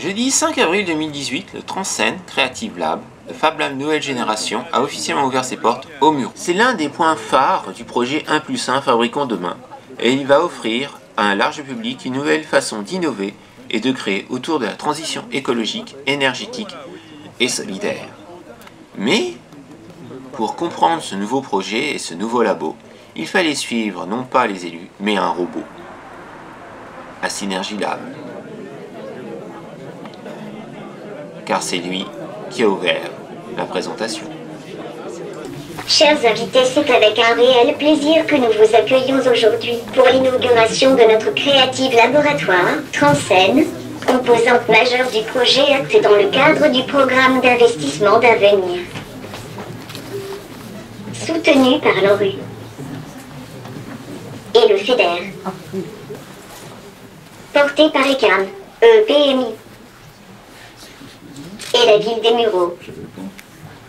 Jeudi 5 avril 2018, le Transcend Creative Lab, le Fab Lab nouvelle génération, a officiellement ouvert ses portes au Muro. C'est l'un des points phares du projet 1+1 Fabriquons demain, et il va offrir à un large public une nouvelle façon d'innover et de créer autour de la transition écologique, énergétique et solidaire. Mais, pour comprendre ce nouveau projet et ce nouveau labo, il fallait suivre non pas les élus, mais un robot, à Synergy Lab. Car c'est lui qui a ouvert la présentation. Chers invités, c'est avec un réel plaisir que nous vous accueillons aujourd'hui pour l'inauguration de notre Creative Laboratoire, Transcend, composante majeure du projet acté dans le cadre du programme d'investissement d'avenir. Soutenu par l'ORU et le FEDER. Porté par ECAM, EPMI et la Ville des Mureaux.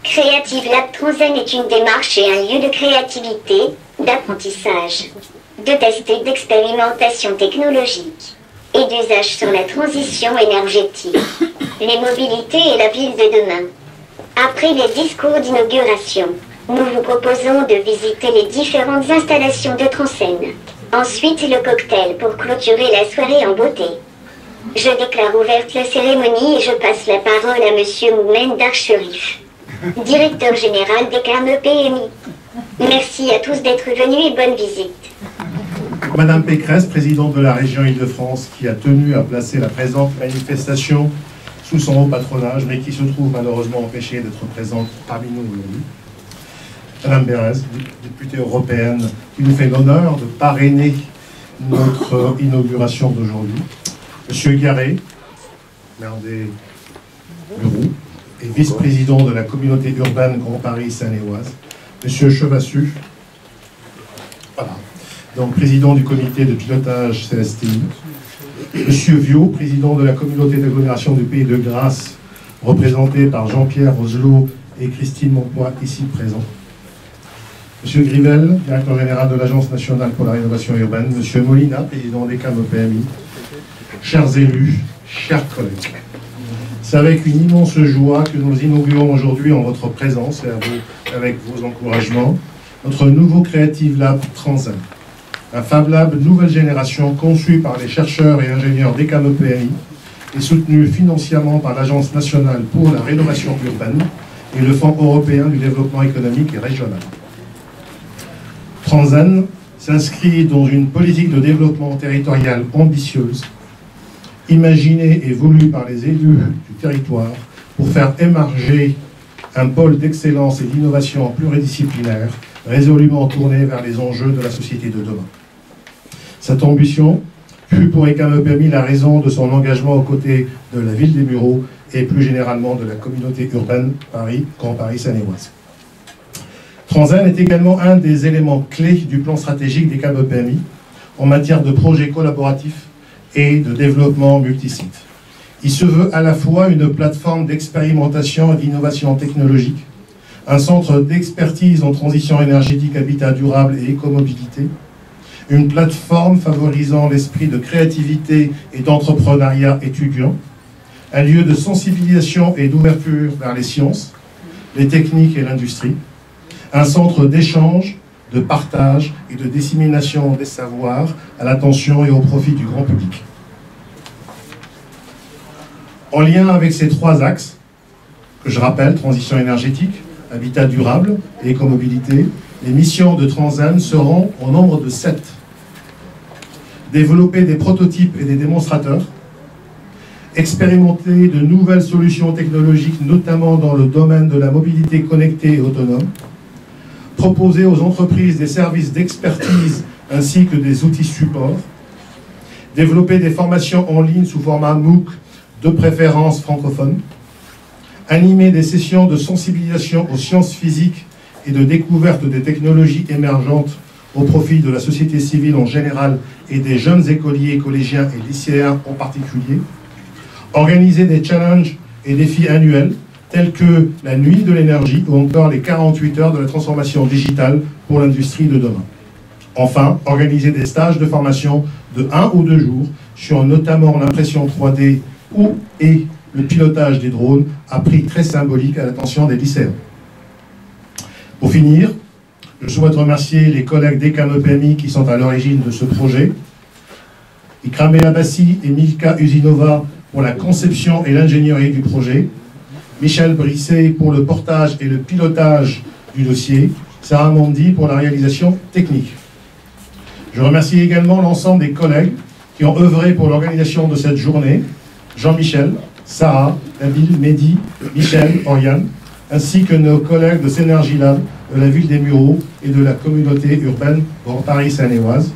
Creative Lab Transcend est une démarche et un lieu de créativité, d'apprentissage, de tests et d'expérimentation technologique et d'usage sur la transition énergétique, les mobilités et la ville de demain. Après les discours d'inauguration, nous vous proposons de visiter les différentes installations de Transcend. Ensuite, le cocktail pour clôturer la soirée en beauté. Je déclare ouverte la cérémonie et je passe la parole à Monsieur Moumen Darcherif, directeur général des CAM EPMI. Merci à tous d'être venus et bonne visite. Madame Pécresse, présidente de la région Île-de-France, qui a tenu à placer la présente manifestation sous son haut patronage, mais qui se trouve malheureusement empêchée d'être présente parmi nous aujourd'hui. Madame Bérez, députée européenne, qui nous fait l'honneur de parrainer notre inauguration d'aujourd'hui. Monsieur Garret, maire des Mureaux et vice-président de la communauté urbaine Grand Paris Seine-et-Oise. Monsieur Chevassus, voilà, donc président du comité de pilotage CSTI. Monsieur Viau, président de la communauté d'agglomération du Pays de Grasse, représenté par Jean-Pierre Roselot et Christine Monpoix, ici présents. Monsieur Grivel, directeur général de l'Agence nationale pour la rénovation urbaine. Monsieur Molina, président des CAM EPMI. Chers élus, chers collègues, c'est avec une immense joie que nous inaugurons aujourd'hui en votre présence et avec vos encouragements notre nouveau Creative Lab Transcend, un Fab Lab nouvelle génération conçu par les chercheurs et ingénieurs des CAM EPMI et soutenu financièrement par l'Agence nationale pour la rénovation urbaine et le Fonds européen du développement économique et régional. Transcend s'inscrit dans une politique de développement territorial ambitieuse, imaginée et voulue par les élus du territoire pour faire émerger un pôle d'excellence et d'innovation pluridisciplinaire résolument tourné vers les enjeux de la société de demain. Cette ambition fut pour ECAM EPMI la raison de son engagement aux côtés de la Ville des Mureaux et plus généralement de la communauté urbaine Grand Paris Seine-et-Oise. Transcend est également un des éléments clés du plan stratégique des CAM EPMI en matière de projets collaboratifs et de développement multisite. Il se veut à la fois une plateforme d'expérimentation et d'innovation technologique, un centre d'expertise en transition énergétique, habitat durable et écomobilité, une plateforme favorisant l'esprit de créativité et d'entrepreneuriat étudiant, un lieu de sensibilisation et d'ouverture vers les sciences, les techniques et l'industrie, un centre d'échange, de partage et de dissémination des savoirs à l'attention et au profit du grand public. En lien avec ces trois axes, que je rappelle, transition énergétique, habitat durable et écomobilité, les missions de Transcend seront au nombre de 7. Développer des prototypes et des démonstrateurs, expérimenter de nouvelles solutions technologiques, notamment dans le domaine de la mobilité connectée et autonome, proposer aux entreprises des services d'expertise ainsi que des outils support, développer des formations en ligne sous format MOOC de préférence francophone, animer des sessions de sensibilisation aux sciences physiques et de découverte des technologies émergentes au profit de la société civile en général et des jeunes écoliers, collégiens et lycéens en particulier, organiser des challenges et défis annuels tels que la nuit de l'énergie ou encore les 48 heures de la transformation digitale pour l'industrie de demain. Enfin, organiser des stages de formation de 1 ou 2 jours sur notamment l'impression 3D où est le pilotage des drones à prix très symbolique à l'attention des lycéens. Pour finir, je souhaite remercier les collègues d'ECAM EPMI qui sont à l'origine de ce projet, Ikram El Abbassi et Milka Usinova pour la conception et l'ingénierie du projet, Michel Brisset pour le portage et le pilotage du dossier, Sarah Mondi pour la réalisation technique. Je remercie également l'ensemble des collègues qui ont œuvré pour l'organisation de cette journée, Jean-Michel, Sarah, Nabil, Mehdi, Michel, Oriane, ainsi que nos collègues de Synergie Lab, de la ville des Mureaux et de la communauté urbaine Grand Paris Seine-et-Oise,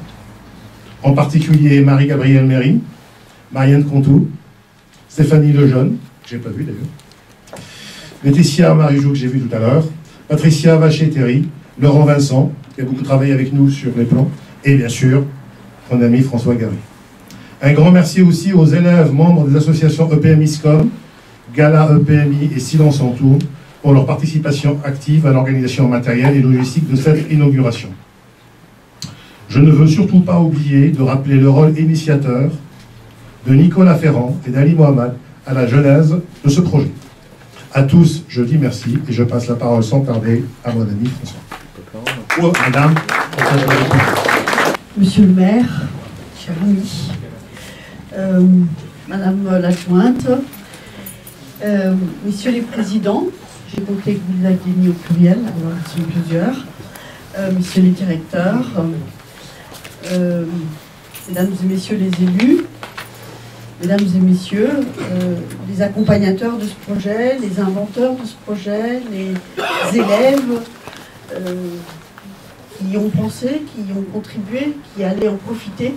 en particulier Marie-Gabrielle Méry, Marianne Contou, Stéphanie Lejeune, que je n'ai pas vu d'ailleurs, Laetitia Marijou, que j'ai vu tout à l'heure, Patricia Vaché-Terry, Laurent Vincent, qui a beaucoup travaillé avec nous sur les plans, et bien sûr, mon ami François Gary. Un grand merci aussi aux élèves membres des associations EPMI SCOM, Gala EPMI et Silence en Tour, pour leur participation active à l'organisation matérielle et logistique de cette inauguration. Je ne veux surtout pas oublier de rappeler le rôle initiateur de Nicolas Ferrand et d'Ali Mohamed à la genèse de ce projet. À tous, je dis merci et je passe la parole sans tarder à mon ami François. Ou madame. Monsieur le maire, cher ami, madame l'adjointe, messieurs les présidents, j'ai compté que vous les aviez mis au pluriel, alors ils sont plusieurs, messieurs les directeurs, mesdames et messieurs les élus, mesdames et messieurs, les accompagnateurs de ce projet, les inventeurs de ce projet, les élèves qui y ont pensé, qui y ont contribué, qui allaient en profiter.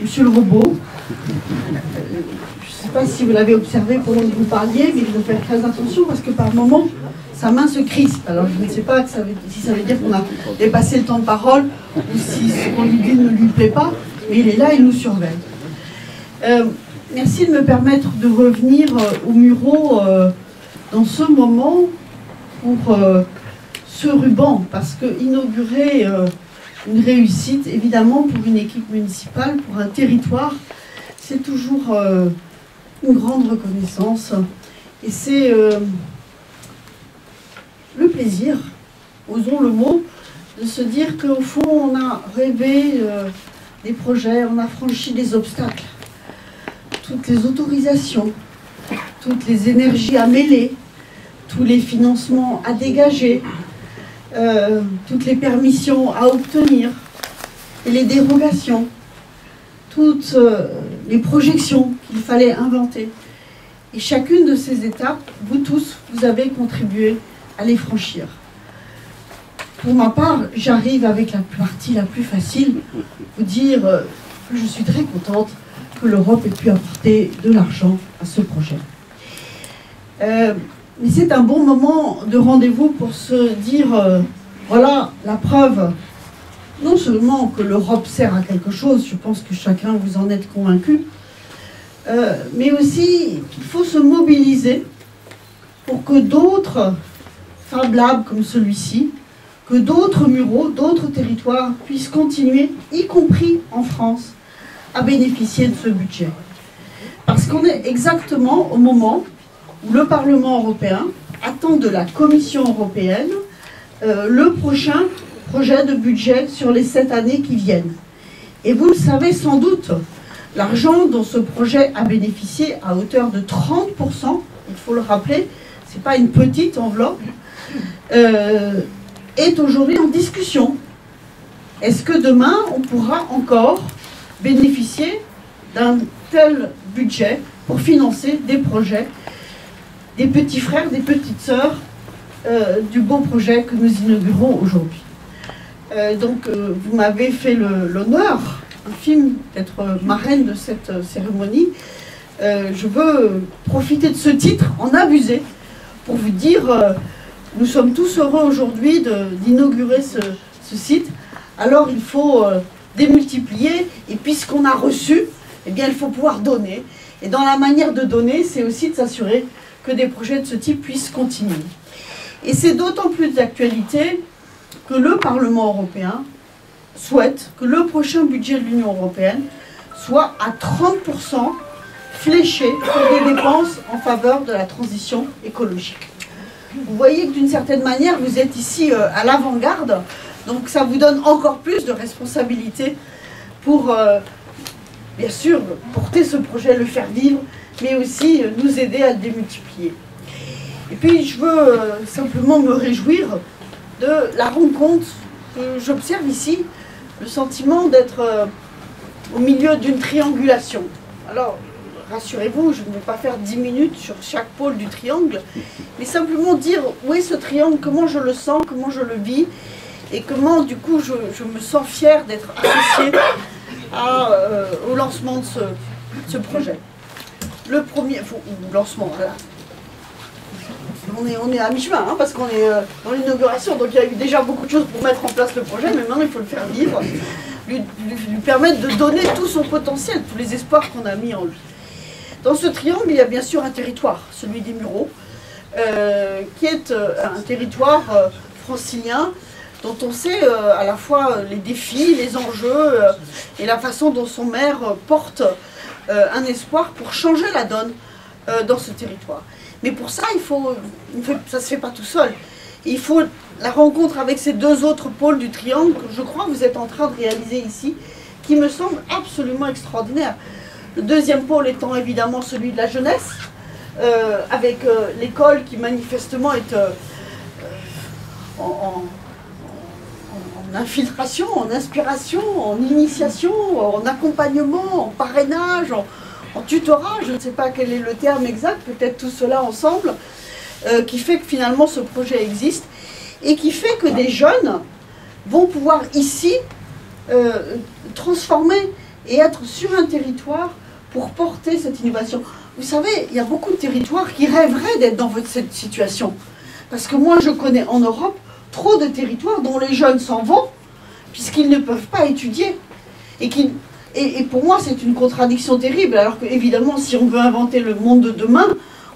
Monsieur le robot, je ne sais pas si vous l'avez observé pendant que vous parliez, mais il faut faire très attention parce que par moments, sa main se crispe. Alors je ne sais pas si ça veut dire qu'on a dépassé le temps de parole ou si ce qu'on lui dit ne lui plaît pas, mais il est là, il nous surveille. Merci de me permettre de revenir au Mureaux dans ce moment pour ce ruban, parce que inaugurer une réussite, évidemment, pour une équipe municipale, pour un territoire, c'est toujours une grande reconnaissance. Et c'est le plaisir, osons le mot, de se dire qu'au fond, on a rêvé des projets, on a franchi des obstacles. Toutes les autorisations, toutes les énergies à mêler, tous les financements à dégager, toutes les permissions à obtenir, et les dérogations, toutes les projections qu'il fallait inventer. Et chacune de ces étapes, vous tous, vous avez contribué à les franchir. Pour ma part, j'arrive avec la partie la plus facile, vous dire que je suis très contente que l'Europe ait pu apporter de l'argent à ce projet. Mais c'est un bon moment de rendez-vous pour se dire, voilà la preuve, non seulement que l'Europe sert à quelque chose, je pense que chacun vous en êtes convaincu, mais aussi qu'il faut se mobiliser pour que d'autres Fab Labs comme celui-ci, que d'autres Mureaux, d'autres territoires puissent continuer, y compris en France, à bénéficier de ce budget. Parce qu'on est exactement au moment où le Parlement européen attend de la Commission européenne le prochain projet de budget sur les 7 années qui viennent. Et vous le savez sans doute, l'argent dont ce projet a bénéficié à hauteur de 30%, il faut le rappeler, ce n'est pas une petite enveloppe, est aujourd'hui en discussion. Est-ce que demain, on pourra encore bénéficier d'un tel budget pour financer des projets, des petits frères, des petites sœurs du beau projet que nous inaugurons aujourd'hui. Donc vous m'avez fait l'honneur, infime, d'être marraine de cette cérémonie. Je veux profiter de ce titre, en abuser, pour vous dire, nous sommes tous heureux aujourd'hui d'inaugurer ce site. Alors il faut démultiplier, et puisqu'on a reçu, eh bien il faut pouvoir donner. Et dans la manière de donner, c'est aussi de s'assurer que des projets de ce type puissent continuer. Et c'est d'autant plus d'actualité que le Parlement européen souhaite que le prochain budget de l'Union européenne soit à 30% fléchés pour des dépenses en faveur de la transition écologique. Vous voyez que d'une certaine manière, vous êtes ici à l'avant-garde, donc ça vous donne encore plus de responsabilités pour, bien sûr, porter ce projet, le faire vivre, mais aussi nous aider à le démultiplier. Et puis je veux simplement me réjouir de la rencontre que j'observe ici, le sentiment d'être au milieu d'une triangulation. Alors, rassurez-vous, je ne vais pas faire 10 minutes sur chaque pôle du triangle, mais simplement dire où est ce triangle, comment je le sens, comment je le vis, et comment du coup je me sens fière d'être associée au lancement de ce projet. Le premier lancement, voilà. On est à mi-chemin, hein, parce qu'on est dans l'inauguration, donc il y a eu déjà beaucoup de choses pour mettre en place le projet, mais maintenant il faut le faire vivre, lui permettre de donner tout son potentiel, tous les espoirs qu'on a mis en lui. Dans ce triangle, il y a bien sûr un territoire, celui des Mureaux, qui est un territoire francilien, dont on sait à la fois les défis, les enjeux, et la façon dont son maire porte un espoir pour changer la donne dans ce territoire. Mais pour ça, ça ne se fait pas tout seul. Il faut la rencontre avec ces deux autres pôles du triangle, que je crois que vous êtes en train de réaliser ici, qui me semble absolument extraordinaire. Le deuxième pôle étant évidemment celui de la jeunesse, avec l'école qui manifestement est en infiltration, en inspiration, en initiation, en accompagnement, en parrainage, en tutorat, je ne sais pas quel est le terme exact, peut-être tout cela ensemble, qui fait que finalement ce projet existe et qui fait que des jeunes vont pouvoir ici transformer et être sur un territoire pour porter cette innovation. Vous savez, il y a beaucoup de territoires qui rêveraient d'être dans cette situation. Parce que moi, je connais en Europe trop de territoires dont les jeunes s'en vont, puisqu'ils ne peuvent pas étudier. Et pour moi, c'est une contradiction terrible, alors que, évidemment, si on veut inventer le monde de demain,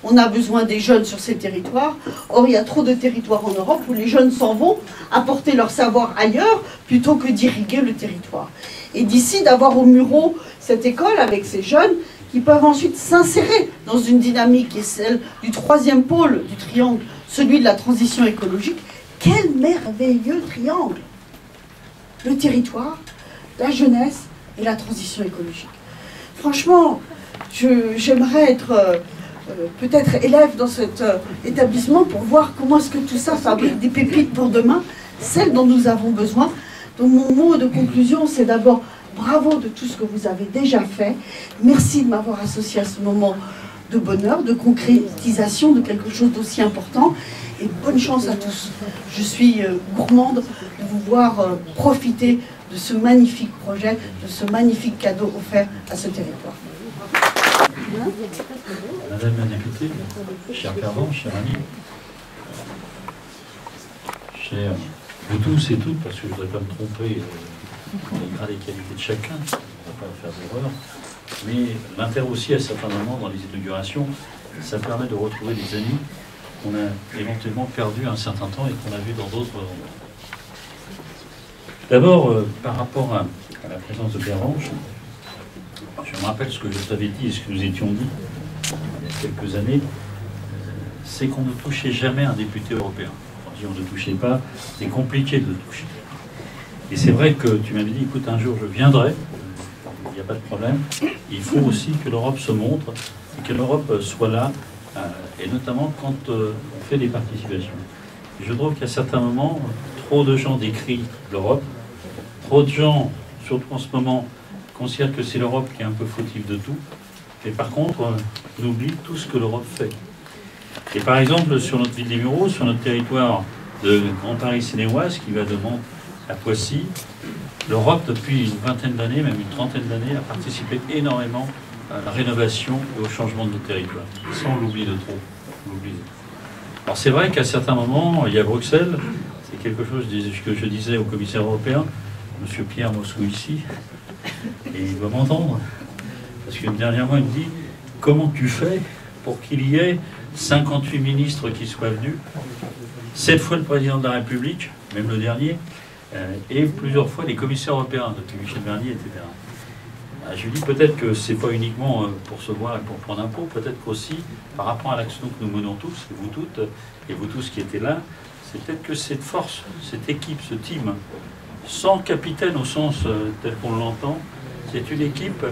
on a besoin des jeunes sur ces territoires. Or, il y a trop de territoires en Europe où les jeunes s'en vont apporter leur savoir ailleurs, plutôt que d'irriguer le territoire. Et d'ici, d'avoir aux Mureaux cette école avec ces jeunes qui peuvent ensuite s'insérer dans une dynamique qui est celle du troisième pôle du triangle, celui de la transition écologique. Quel merveilleux triangle! Le territoire, la jeunesse et la transition écologique. Franchement, j'aimerais être peut-être élève dans cet établissement pour voir comment est-ce que tout ça fabrique des pépites pour demain, celles dont nous avons besoin. Donc mon mot de conclusion, c'est d'abord bravo de tout ce que vous avez déjà fait. Merci de m'avoir associé à ce moment de bonheur, de concrétisation de quelque chose d'aussi important. Et bonne chance à tous. Je suis gourmande de vous voir profiter de ce magnifique projet, de ce magnifique cadeau offert à ce territoire. Madame la députée, chère Perdant, chère amie, chers vous tous et toutes, parce que je ne voudrais pas me tromper dans les grades et qualités de chacun, on ne va pas faire d'erreur, mais l'intérêt aussi à certains moments dans les inaugurations, ça permet de retrouver des amis qu'on a éventuellement perdus un certain temps et qu'on a vus dans d'autres endroits. D'abord, par rapport à la présence de Pervenche, je me rappelle ce que je t'avais dit et ce que nous étions dit il y a quelques années, c'est qu'on ne touchait jamais un député européen. On dit on ne touchait pas, c'est compliqué de le toucher. Et c'est vrai que tu m'avais dit, écoute, un jour je viendrai, il n'y a pas de problème. Il faut aussi que l'Europe se montre et que l'Europe soit là, et notamment quand on fait des participations. Et je trouve qu'à certains moments, trop de gens décrient l'Europe, trop de gens, surtout en ce moment, considèrent que c'est l'Europe qui est un peu fautive de tout, et par contre, on oublie tout ce que l'Europe fait. Et par exemple, sur notre ville des Mureaux, sur notre territoire de Grand Paris-Sénéoise, qui va de Mantes à Poissy, l'Europe, depuis une vingtaine d'années, même une trentaine d'années, a participé énormément à la rénovation et au changement de notre territoire, sans l'oublier de trop. Alors c'est vrai qu'à certains moments, il y a Bruxelles, c'est quelque chose que je disais au commissaire européen, M. Pierre Moscovici, et il va m'entendre, parce que dernièrement il me dit, comment tu fais pour qu'il y ait 58 ministres qui soient venus, 7 fois le président de la République, même le dernier, et plusieurs fois les commissaires européens, depuis Michel Barnier, etc. à Julie, peut-être que c'est pas uniquement pour se voir et pour prendre un pot, peut-être qu'aussi, par rapport à l'action que nous menons tous, et vous toutes, et vous tous qui étaient là, c'est peut-être que cette force, cette équipe, ce team, sans capitaine au sens tel qu'on l'entend, c'est une équipe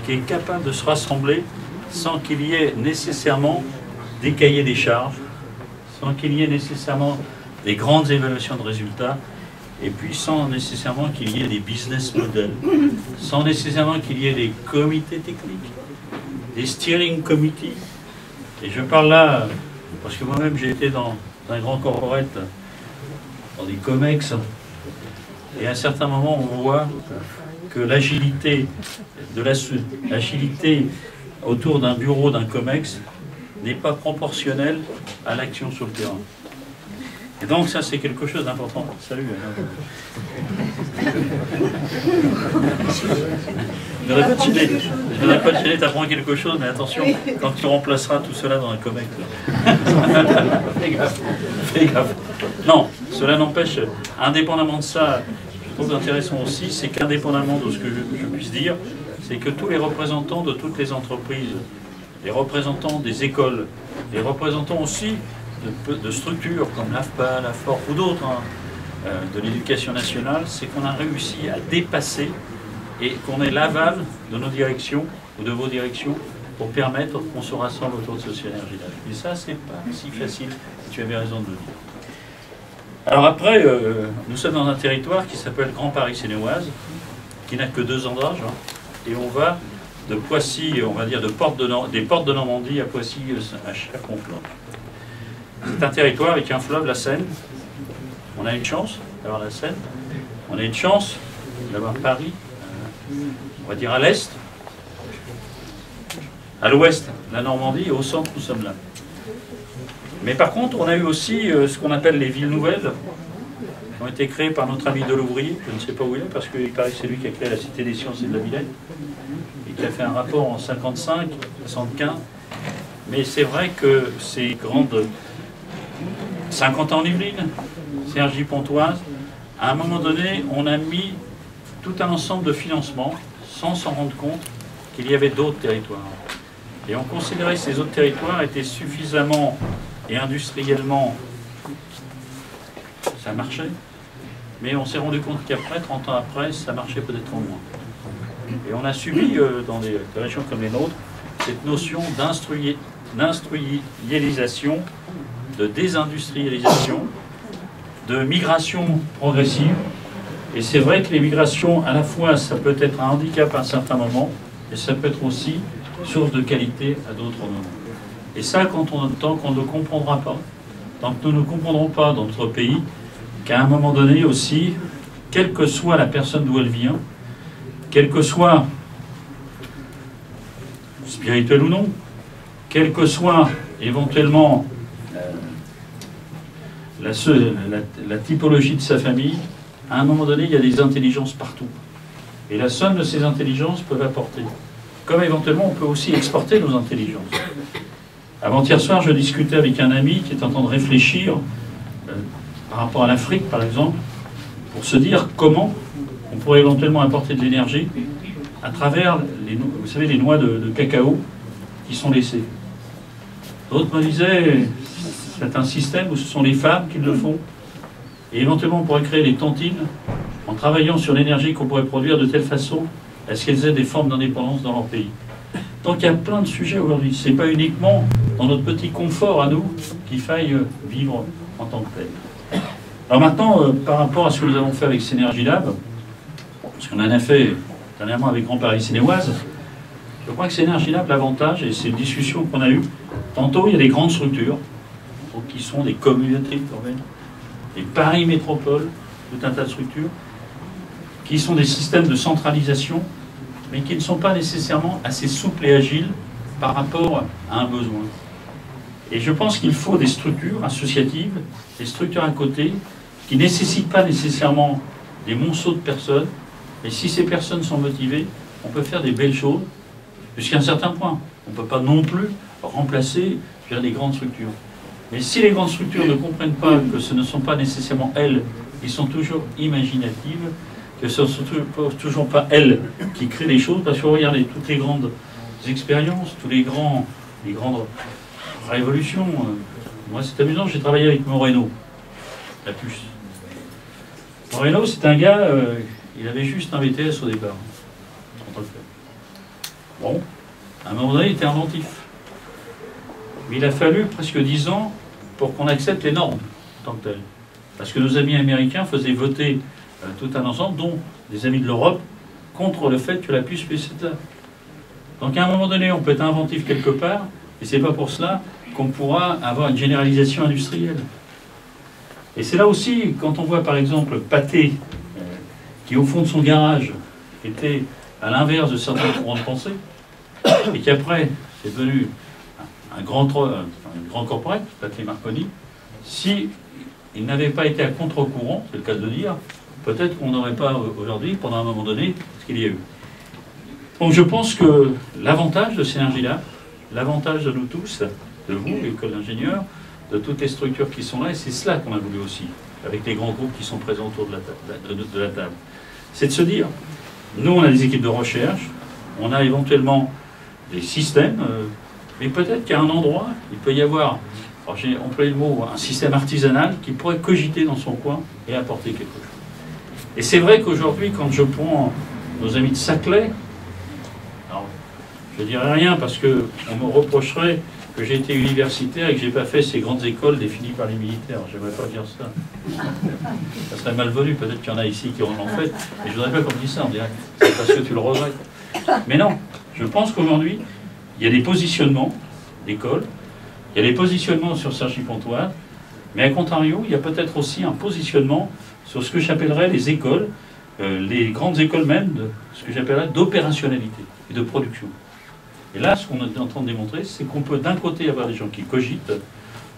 qui est capable de se rassembler sans qu'il y ait nécessairement des cahiers des charges, sans qu'il y ait nécessairement des grandes évaluations de résultats, et puis sans nécessairement qu'il y ait des business models, sans nécessairement qu'il y ait des comités techniques, des steering committees. Et je parle là, parce que moi-même j'ai été dans un grand corporate, dans des COMEX, et à un certain moment on voit que l'agilité autour d'un bureau, d'un COMEX, n'est pas proportionnelle à l'action sur le terrain. Et donc ça c'est quelque chose d'important. Salut. Je ne voudrais pas te gêner, t'apprends quelque chose, mais attention, quand tu remplaceras tout cela dans un COMEX. Fais gaffe. Non, cela n'empêche, indépendamment de ça, je trouve intéressant aussi, c'est qu'indépendamment de ce que je puisse dire, c'est que tous les représentants de toutes les entreprises, les représentants des écoles, les représentants aussi de structures comme l'AFPA, la FORP ou d'autres de l'éducation nationale, c'est qu'on a réussi à dépasser et qu'on ait l'aval de nos directions ou de vos directions pour permettre qu'on se rassemble autour de ce synergie-là. Et ça, c'est pas si facile, tu avais raison de le dire. Alors après, nous sommes dans un territoire qui s'appelle Grand Paris Sénéoise, qui n'a que 2 ans d'âge, et on va de Poissy, on va dire des portes de Normandie à Poissy, à Cher-Conflans. C'est un territoire avec un fleuve, la Seine. On a une chance d'avoir la Seine. On a une chance d'avoir Paris, on va dire à l'est. À l'ouest, la Normandie, et au centre, nous sommes là. Mais par contre, on a eu aussi ce qu'on appelle les villes nouvelles, qui ont été créées par notre ami Delouvrier, je ne sais pas où il est, parce qu'il paraît que c'est lui qui a créé la Cité des Sciences et de la Villette, et qui a fait un rapport en 55, 75. Mais c'est vrai que ces grandes 50 ans en Yvelines, Cergy-Pontoise, à un moment donné, on a mis tout un ensemble de financements, sans s'en rendre compte qu'il y avait d'autres territoires. Et on considérait que ces autres territoires étaient suffisamment et industriellement, ça marchait, mais on s'est rendu compte qu'après, 30 ans après, ça marchait peut-être en moins. Et on a subi, dans des régions comme les nôtres, cette notion d'industrialisation, de désindustrialisation, de migration progressive. Et c'est vrai que les migrations, à la fois, ça peut être un handicap à un certain moment, et ça peut être aussi source de qualité à d'autres moments. Et ça, tant qu'on ne comprendra pas, tant que nous ne comprendrons pas dans notre pays, qu'à un moment donné aussi, quelle que soit la personne d'où elle vient, quelle que soit spirituelle ou non, quelle que soit éventuellement la typologie de sa famille, à un moment donné, il y a des intelligences partout. Et la somme de ces intelligences peut apporter. Comme éventuellement, on peut aussi exporter nos intelligences. Avant-hier soir, je discutais avec un ami qui est en train de réfléchir par rapport à l'Afrique, par exemple, pour se dire comment on pourrait éventuellement apporter de l'énergie à travers, vous savez, les noix de cacao qui sont laissées. D'autres me disaient, c'est un système où ce sont les femmes qui le font. Et éventuellement, on pourrait créer des tontines en travaillant sur l'énergie qu'on pourrait produire de telle façon à ce qu'elles aient des formes d'indépendance dans leur pays. Donc il y a plein de sujets aujourd'hui. Ce n'est pas uniquement dans notre petit confort à nous qu'il faille vivre en tant que tel. Alors maintenant, par rapport à ce que nous avons fait avec Synergy Lab, parce qu'on en a fait dernièrement avec Grand Paris Sénéoise, je crois que Synergy Lab, l'avantage, et c'est une discussion qu'on a eue, tantôt il y a des grandes structures, qui sont des communautés urbaines, des Paris Métropole, tout un tas de structures, qui sont des systèmes de centralisation, mais qui ne sont pas nécessairement assez souples et agiles par rapport à un besoin. Et je pense qu'il faut des structures associatives, des structures à côté, qui ne nécessitent pas nécessairement des monceaux de personnes, mais si ces personnes sont motivées, on peut faire des belles choses, jusqu'à un certain point. On ne peut pas non plus remplacer les grandes structures. Mais si les grandes structures ne comprennent pas que ce ne sont pas nécessairement elles qui sont toujours imaginatives, que ce ne sont toujours pas elles qui créent les choses, parce que regardez, toutes les grandes expériences, les grandes révolutions. Moi, c'est amusant, j'ai travaillé avec Moreno, la puce. Moreno, c'est un gars, il avait juste un BTS au départ, en tant que tel. Bon, à un moment donné, il était inventif. Mais il a fallu presque 10 ans pour qu'on accepte les normes, en tant que telles. Parce que nos amis américains faisaient voter tout un ensemble, dont des amis de l'Europe, contre le fait que la puce puisse être là. Donc à un moment donné, on peut être inventif quelque part, et c'est pas pour cela qu'on pourra avoir une généralisation industrielle. Et c'est là aussi, quand on voit par exemple Pathé, qui au fond de son garage était à l'inverse de certains courants de pensée, et qui après est devenu un grand corporate, Pathé Marconi, si il n'avait pas été à contre-courant, c'est le cas de le dire, peut-être qu'on n'aurait pas aujourd'hui, pendant un moment donné, ce qu'il y a eu. Donc je pense que l'avantage de ces énergies-là, l'avantage de nous tous, de vous, l'école d'ingénieurs, de toutes les structures qui sont là, et c'est cela qu'on a voulu aussi, avec les grands groupes qui sont présents autour de la table, c'est de se dire, nous on a des équipes de recherche, on a éventuellement des systèmes, mais peut-être qu'à un endroit, il peut y avoir, alors j'ai employé le mot, un système artisanal qui pourrait cogiter dans son coin et apporter quelque chose. Et c'est vrai qu'aujourd'hui, quand je prends nos amis de Saclay, alors je ne dirais rien parce qu'on me reprocherait que j'ai été universitaire et que je n'ai pas fait ces grandes écoles définies par les militaires. J'aimerais pas dire ça. Ça serait malvenu. Peut-être qu'il y en a ici qui en ont fait. Mais je ne voudrais pas qu'on me dise ça. On dirait c'est parce que tu le regrettes. Mais non. Je pense qu'aujourd'hui, il y a des positionnements d'écoles. Il y a des positionnements sur Cergy-Pontoise. Mais à contrario, il y a peut-être aussi un positionnement sur ce que j'appellerais les écoles, les grandes écoles même, de ce que j'appellerais d'opérationnalité et de production. Et là, ce qu'on est en train de démontrer, c'est qu'on peut d'un côté avoir des gens qui cogitent, ça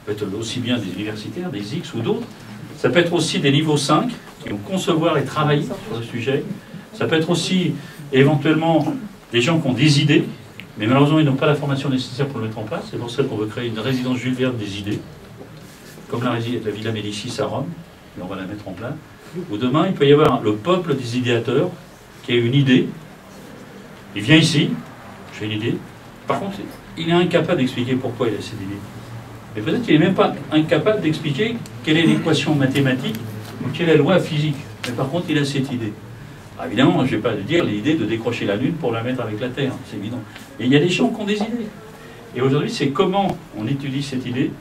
peut être aussi bien des universitaires, des X ou d'autres, ça peut être aussi des niveaux 5 qui vont concevoir et travailler sur le sujet, ça peut être aussi éventuellement des gens qui ont des idées, mais malheureusement ils n'ont pas la formation nécessaire pour le mettre en place, c'est pour ça qu'on veut créer une résidence Jules Verne des idées, comme la Villa Médicis à Rome, et on va la mettre en place, où demain il peut y avoir le peuple des idéateurs qui a une idée, il vient ici, j'ai une idée. Par contre, il est incapable d'expliquer pourquoi il a cette idée. Mais peut-être qu'il n'est même pas incapable d'expliquer quelle est l'équation mathématique ou quelle est la loi physique. Mais par contre, il a cette idée. Alors, évidemment, je ne vais pas dire l'idée de décrocher la Lune pour la mettre avec la Terre, c'est évident. Et il y a des gens qui ont des idées. Et aujourd'hui, c'est comment on étudie cette idée,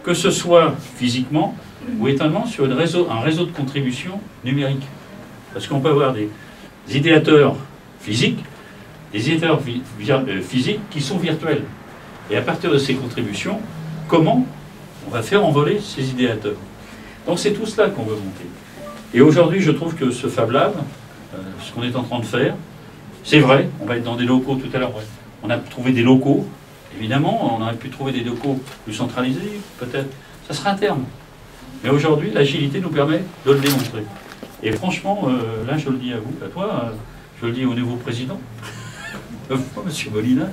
que ce soit physiquement ou étonnamment sur un réseau de contribution numérique. Parce qu'on peut avoir des idéateurs physiques, des idéateurs physiques qui sont virtuels. Et à partir de ces contributions, comment on va faire envoler ces idéateurs? Donc c'est tout cela qu'on veut monter. Et aujourd'hui, je trouve que ce Fab Lab, ce qu'on est en train de faire, c'est vrai, on va être dans des locaux tout à l'heure. On a trouvé des locaux, évidemment, on aurait pu trouver des locaux plus centralisés, peut-être. Ça sera à terme. Mais aujourd'hui, l'agilité nous permet de le démontrer. Et franchement, là, je le dis à vous, à toi, je le dis au nouveau président, M. Molina,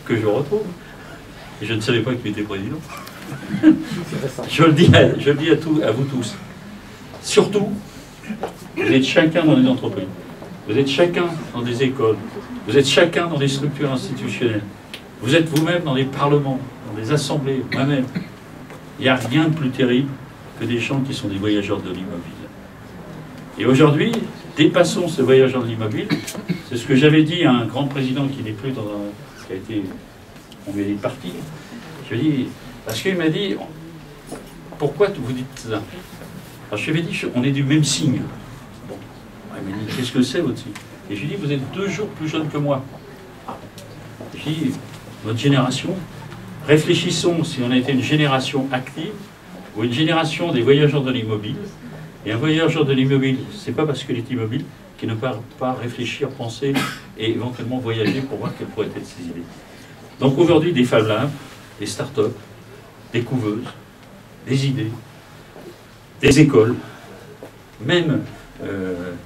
que je retrouve. Et je ne savais pas qu'il était président. Je le dis à vous tous. Surtout, vous êtes chacun dans des entreprises, vous êtes chacun dans des écoles, vous êtes chacun dans des structures institutionnelles, vous êtes vous-même dans des parlements, dans des assemblées, moi-même. Il n'y a rien de plus terrible que des gens qui sont des voyageurs de l'immobile. Et aujourd'hui, dépassons ce voyageur de l'immobile. C'est ce que j'avais dit à un grand président qui n'est plus dans un... qui a été... on lui a dit parti. Je lui ai dit... Parce qu'il m'a dit... Pourquoi vous dites ça? Alors je lui ai dit, on est du même signe. Bon. Il m'a dit, qu'est-ce que c'est votre signe? Et je lui ai dit, vous êtes 2 jours plus jeune que moi. J'ai dit, notre génération, réfléchissons si on a été une génération active ou une génération des voyageurs de l'immobile. Et un voyageur de l'immobile, c'est pas parce qu'il est immobile qu'il ne peut pas réfléchir, penser et éventuellement voyager pour voir quelles pourraient être ses idées. Donc aujourd'hui, des Fab Labs, des start-up, des couveuses, des idées, des écoles, même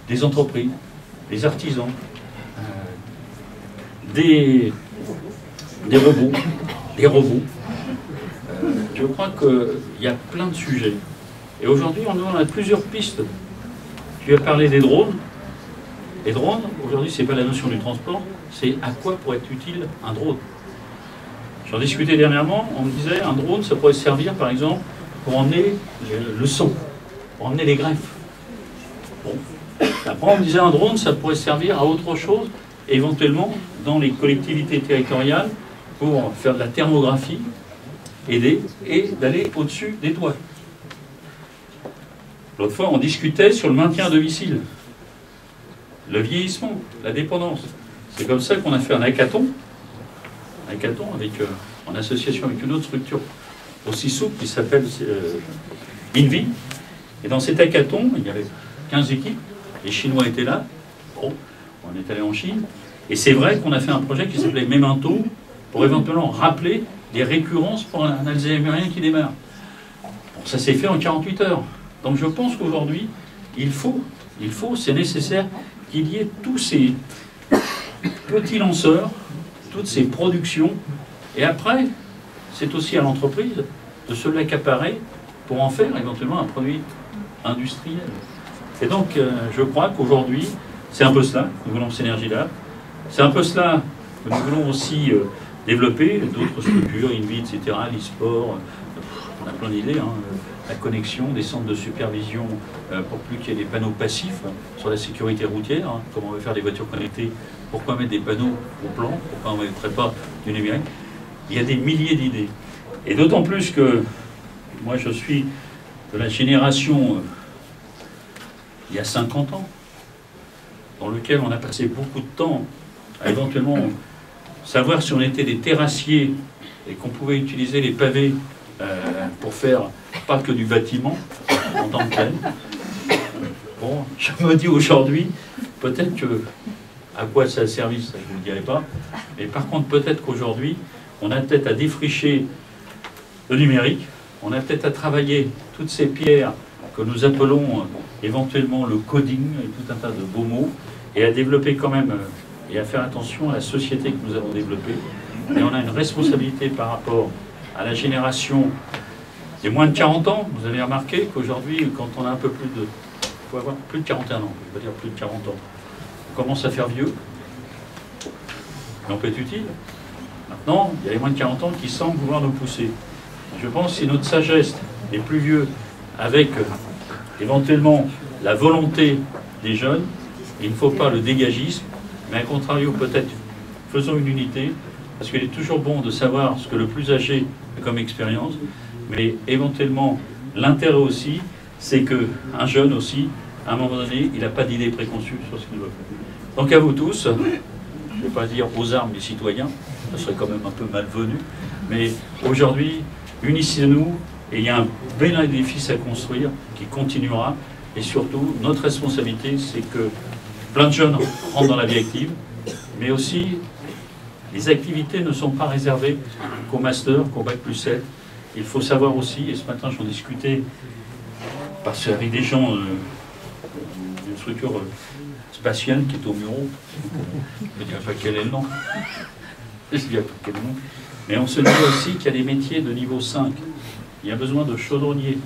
des entreprises, des artisans, des robots, des robots. Je crois qu'il y a plein de sujets. Et aujourd'hui, on a plusieurs pistes. Tu as parlé des drones. Et drone, aujourd'hui, c'est pas la notion du transport, c'est à quoi pourrait être utile un drone. J'en discutais dernièrement, on me disait un drone, ça pourrait servir par exemple pour emmener le sang, pour emmener les greffes. Bon. Après, on me disait un drone, ça pourrait servir à autre chose, éventuellement dans les collectivités territoriales, pour faire de la thermographie, aider et d'aller au-dessus des toits. L'autre fois, on discutait sur le maintien à domicile, le vieillissement, la dépendance. C'est comme ça qu'on a fait un hackathon avec, en association avec une autre structure aussi souple qui s'appelle InVie. Et dans cet hackathon, il y avait 15 équipes, les Chinois étaient là, bon, on est allé en Chine, et c'est vrai qu'on a fait un projet qui s'appelait Memento, pour éventuellement rappeler les récurrences pour un Alzheimerien qui démarre. Bon, ça s'est fait en 48 heures. Donc je pense qu'aujourd'hui, il faut, c'est nécessaire qu'il y ait tous ces petits lanceurs, toutes ces productions, et après, c'est aussi à l'entreprise de se l'accaparer pour en faire éventuellement un produit industriel. Et donc, je crois qu'aujourd'hui, c'est un peu cela que nous voulons Synergie Lab. C'est un peu cela que nous voulons aussi développer, d'autres structures, InVie, etc., l'e-sport, on a plein d'idées, hein, la connexion des centres de supervision pour plus qu'il y ait des panneaux passifs sur la sécurité routière, hein, comment on va faire des voitures connectées, pourquoi mettre des panneaux au plan, pourquoi on ne mettrait pas du numérique. Il y a des milliers d'idées. Et d'autant plus que moi je suis de la génération il y a 50 ans, dans lequel on a passé beaucoup de temps à éventuellement savoir si on était des terrassiers et qu'on pouvait utiliser les pavés pour faire pas que du bâtiment en tant que tel. Bon, je me dis aujourd'hui, peut-être que à quoi ça a servi, ça je ne vous le dirai pas, mais par contre peut-être qu'aujourd'hui, on a peut-être à défricher le numérique, on a peut-être à travailler toutes ces pierres que nous appelons éventuellement le coding et tout un tas de beaux mots, et à développer quand même, et à faire attention à la société que nous avons développée. Et on a une responsabilité par rapport à la génération des moins de 40 ans. Vous avez remarqué qu'aujourd'hui, quand on a un peu plus de... Il faut avoir plus de 41 ans, je vais dire plus de 40 ans. On commence à faire vieux, mais on peut être utile. Maintenant, il y a les moins de 40 ans qui semblent vouloir nous pousser. Je pense que si notre sagesse est plus vieux, avec éventuellement la volonté des jeunes, il ne faut pas le dégagisme, mais à contrario, peut-être faisons une unité, parce qu'il est toujours bon de savoir ce que le plus âgé a comme expérience, mais éventuellement, l'intérêt aussi, c'est qu'un jeune aussi, à un moment donné, il n'a pas d'idée préconçue sur ce qu'il veut faire. Donc à vous tous, je ne vais pas dire aux armes les citoyens, ça serait quand même un peu malvenu, mais aujourd'hui, unissez-nous, et il y a un bel édifice à construire qui continuera, et surtout, notre responsabilité, c'est que plein de jeunes rentrent dans la vie active, mais aussi, les activités ne sont pas réservées qu'au master, qu'au bac plus 7. Il faut savoir aussi, et ce matin j'en discutais parce qu'avec des gens d'une structure spatiale qui est au Muro, je ne dirais pas quel est le nom, je ne dirais pas quel est le nom, mais on se dit aussi qu'il y a des métiers de niveau 5. Il y a besoin de chaudronniers,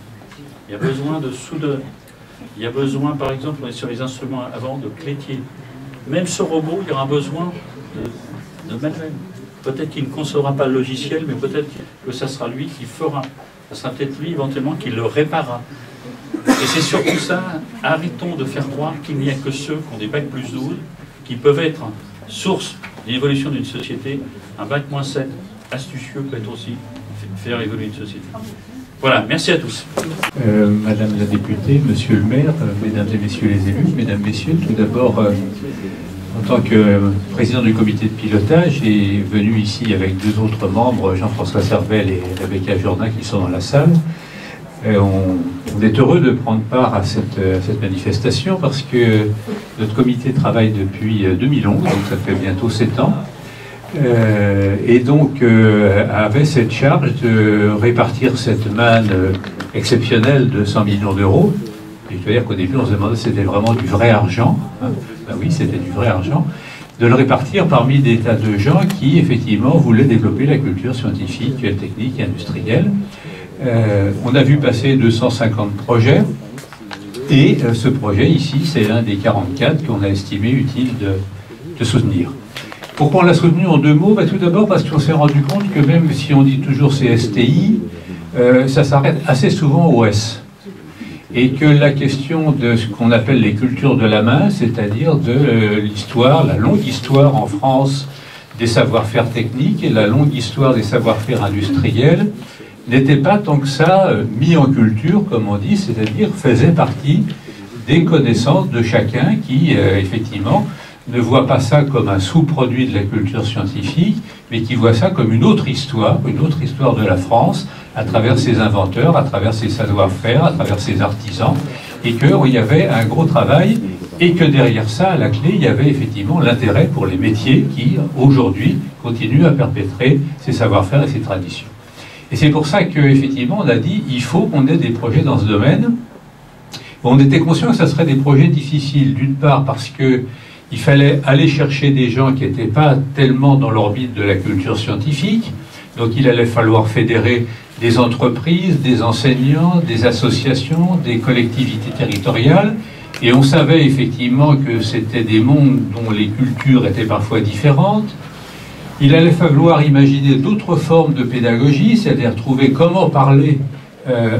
il y a besoin de soudeurs, il y a besoin, par exemple, on est sur les instruments avant, de clétiers. Même ce robot, il y aura besoin de manuel. Peut-être qu'il ne concevra pas le logiciel, mais peut-être que ça sera lui qui fera. Ça sera peut-être lui, éventuellement, qui le réparera. Et c'est surtout ça, arrêtons de faire croire qu'il n'y a que ceux qui ont des bac plus 12 qui peuvent être source de l'évolution d'une société. Un bac moins 7, astucieux, peut être aussi faire évoluer une société. Voilà, merci à tous. Madame la députée, Monsieur le maire, Mesdames et Messieurs les élus, Mesdames, Messieurs, tout d'abord, en tant que président du comité de pilotage, et venu ici avec deux autres membres, Jean-François Servel et Rebecca Jourdain, qui sont dans la salle. On est heureux de prendre part à cette manifestation parce que notre comité travaille depuis 2011, donc ça fait bientôt 7 ans. Et donc avait cette charge de répartir cette manne exceptionnelle de 100 millions d'euros. Et je dois dire qu'au début, on se demandait si c'était vraiment du vrai argent. Ben oui, c'était du vrai argent. De le répartir parmi des tas de gens qui, effectivement, voulaient développer la culture scientifique, technique et industrielle. On a vu passer 250 projets. Et ce projet ici, c'est l'un des 44 qu'on a estimé utile de soutenir. Pourquoi on l'a soutenu en 2 mots? Tout d'abord parce qu'on s'est rendu compte que même si on dit toujours CSTI, ça s'arrête assez souvent au S. Et que la question de ce qu'on appelle les cultures de la main, c'est-à-dire de l'histoire, la longue histoire en France des savoir-faire techniques et la longue histoire des savoir-faire industriels, n'était pas tant que ça mis en culture, comme on dit, c'est-à-dire faisait partie des connaissances de chacun qui, effectivement, ne voit pas ça comme un sous-produit de la culture scientifique, mais qui voit ça comme une autre histoire de la France, à travers ses inventeurs, à travers ses savoir-faire, à travers ses artisans, et qu'il y avait un gros travail, et que derrière ça, à la clé, il y avait effectivement l'intérêt pour les métiers qui, aujourd'hui, continuent à perpétrer ces savoir-faire et ces traditions. Et c'est pour ça qu'effectivement, on a dit, il faut qu'on ait des projets dans ce domaine. On était conscient que ça serait des projets difficiles, d'une part parce que il fallait aller chercher des gens qui n'étaient pas tellement dans l'orbite de la culture scientifique. Donc il allait falloir fédérer des entreprises, des enseignants, des associations, des collectivités territoriales. Et on savait effectivement que c'était des mondes dont les cultures étaient parfois différentes. Il allait falloir imaginer d'autres formes de pédagogie, c'est-à-dire trouver comment parler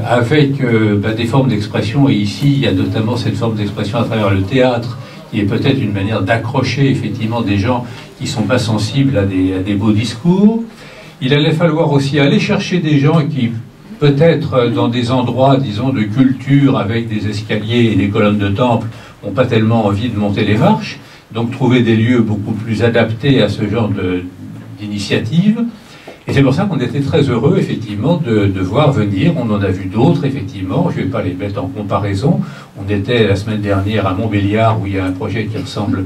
avec des formes d'expression. Et ici, il y a notamment cette forme d'expression à travers le théâtre, qui est peut-être une manière d'accrocher effectivement des gens qui ne sont pas sensibles à des beaux discours. Il allait falloir aussi aller chercher des gens qui, peut-être dans des endroits, disons, de culture, avec des escaliers et des colonnes de temple, n'ont pas tellement envie de monter les marches. Donc trouver des lieux beaucoup plus adaptés à ce genre d'initiative. Et c'est pour ça qu'on était très heureux, effectivement, de voir venir. On en a vu d'autres, effectivement. Je ne vais pas les mettre en comparaison. On était la semaine dernière à Montbéliard, où il y a un projet qui ressemble,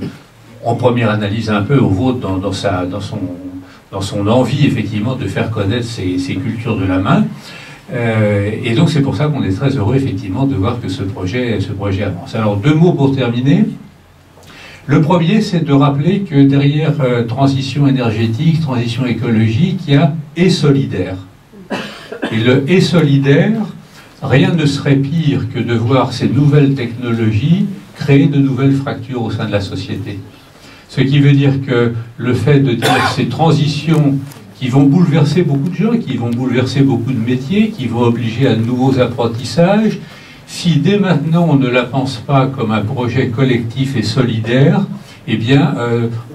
en première analyse, un peu au vôtre dans son envie, effectivement, de faire connaître ces cultures de la main. Et donc, c'est pour ça qu'on est très heureux, effectivement, de voir que ce projet avance. Alors, 2 mots pour terminer. Le premier, c'est de rappeler que derrière transition énergétique, transition écologique, il y a et solidaire. Et le et solidaire, rien ne serait pire que de voir ces nouvelles technologies créer de nouvelles fractures au sein de la société. Ce qui veut dire que le fait de dire ces transitions qui vont bouleverser beaucoup de gens, qui vont bouleverser beaucoup de métiers, qui vont obliger à de nouveaux apprentissages, si dès maintenant on ne la pense pas comme un projet collectif et solidaire, eh bien,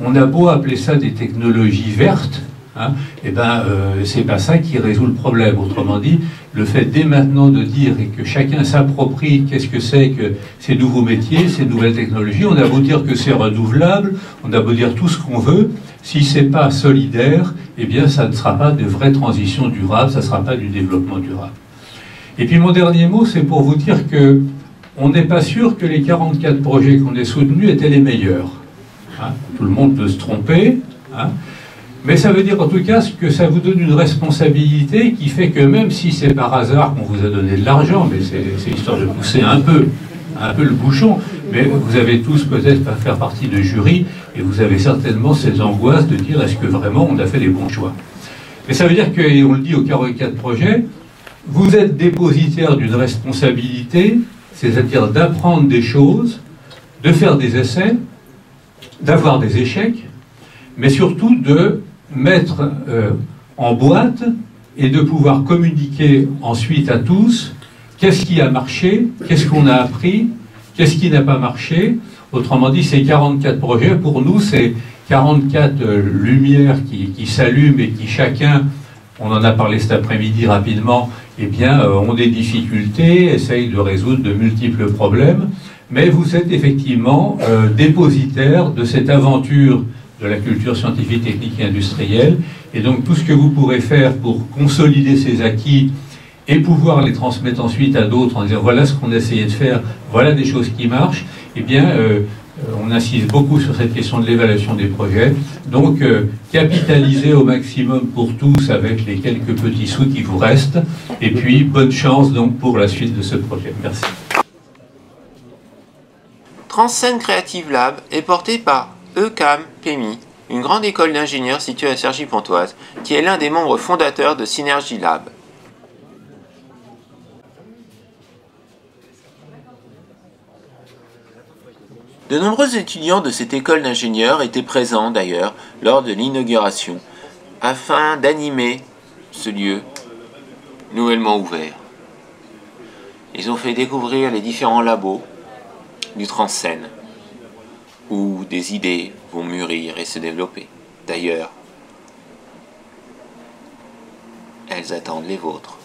on a beau appeler ça des technologies vertes, hein, eh ben, c'est pas ça qui résout le problème. Autrement dit, le fait dès maintenant de dire et que chacun s'approprie qu'est-ce que c'est que ces nouveaux métiers, ces nouvelles technologies, on a beau dire que c'est renouvelable, on a beau dire tout ce qu'on veut, si c'est pas solidaire, eh bien, ça ne sera pas de vraie transition durable, ça ne sera pas du développement durable. Et puis mon dernier mot, c'est pour vous dire que on n'est pas sûr que les 44 projets qu'on ait soutenus étaient les meilleurs. Hein, tout le monde peut se tromper, hein, mais ça veut dire en tout cas que ça vous donne une responsabilité qui fait que même si c'est par hasard qu'on vous a donné de l'argent, mais c'est histoire de pousser un peu le bouchon, mais vous avez tous peut-être à faire partie de jury et vous avez certainement cette angoisse de dire est-ce que vraiment on a fait les bons choix. Mais ça veut dire que, et on le dit aux 44 projets, vous êtes dépositaire d'une responsabilité, c'est-à-dire d'apprendre des choses, de faire des essais, d'avoir des échecs, mais surtout de mettre en boîte et de pouvoir communiquer ensuite à tous qu'est-ce qui a marché, qu'est-ce qu'on a appris, qu'est-ce qui n'a pas marché. Autrement dit, ces 44 projets, pour nous, c'est 44 lumières qui s'allument et qui chacun, on en a parlé cet après-midi rapidement, eh bien, ont des difficultés, essayent de résoudre de multiples problèmes, mais vous êtes effectivement dépositaire de cette aventure de la culture scientifique, technique et industrielle, et donc tout ce que vous pourrez faire pour consolider ces acquis et pouvoir les transmettre ensuite à d'autres en disant voilà ce qu'on a essayé de faire, voilà des choses qui marchent, eh bien, on insiste beaucoup sur cette question de l'évaluation des projets. Donc, capitalisez au maximum pour tous avec les quelques petits sous qui vous restent. Et puis, bonne chance donc pour la suite de ce projet. Merci. Transscène Creative Lab est porté par ECAM PEMI, une grande école d'ingénieurs située à Cergy-Pontoise, qui est l'un des membres fondateurs de Synergy Lab. De nombreux étudiants de cette école d'ingénieurs étaient présents d'ailleurs lors de l'inauguration, afin d'animer ce lieu nouvellement ouvert. Ils ont fait découvrir les différents labos du Transen, où des idées vont mûrir et se développer. D'ailleurs, elles attendent les vôtres.